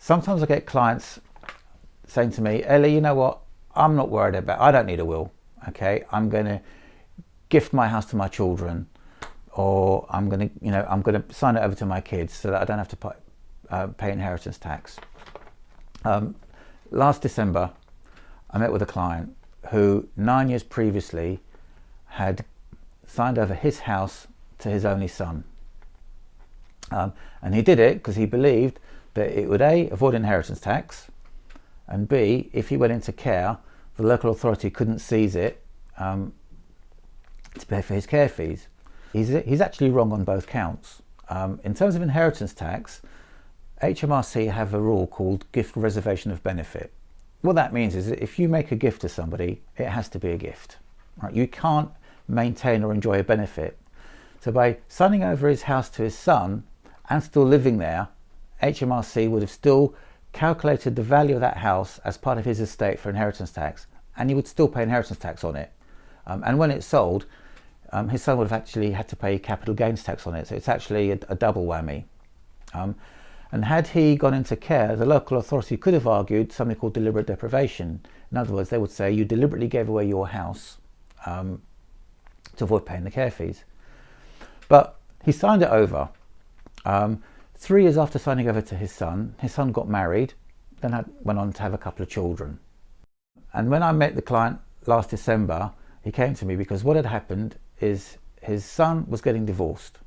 Sometimes I get clients saying to me, Ellie, you know what? I'm not worried about, I don't need a will. Okay, I'm going to gift my house to my children, or I'm going to sign it over to my kids so that I don't have to pay inheritance tax. Last December, I met with a client who 9 years previously had signed over his house to his only son. And he did it because he believed that it would A, avoid inheritance tax, and B, if he went into care, the local authority couldn't seize it to pay for his care fees. He's actually wrong on both counts. In terms of inheritance tax, HMRC have a rule called gift reservation of benefit. What that means is that if you make a gift to somebody, it has to be a gift. Right? You can't maintain or enjoy a benefit. So by signing over his house to his son and still living there, HMRC would have still calculated the value of that house as part of his estate for inheritance tax, and he would still pay inheritance tax on it. And when it's sold, his son would have actually had to pay capital gains tax on it. So it's actually a double whammy. And had he gone into care, the local authority could have argued something called deliberate deprivation. In other words, they would say you deliberately gave away your house to avoid paying the care fees. But he signed it over. 3 years after signing over to his son got married, then went on to have a couple of children. And when I met the client last December, he came to me because what had happened is his son was getting divorced.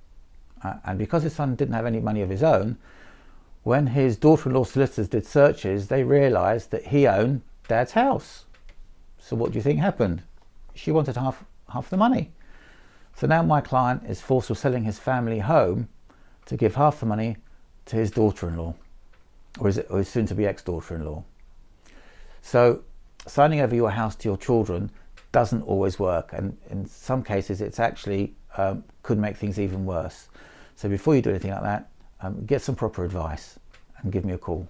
And because his son didn't have any money of his own, when his daughter-in-law solicitors did searches, they realised that he owned Dad's house. So what do you think happened? She wanted half the money. So now my client is forced with selling his family home to give half the money to his daughter-in-law, or his soon-to-be ex-daughter-in-law. So signing over your house to your children doesn't always work, and in some cases it's actually could make things even worse. So before you do anything like that, get some proper advice and give me a call.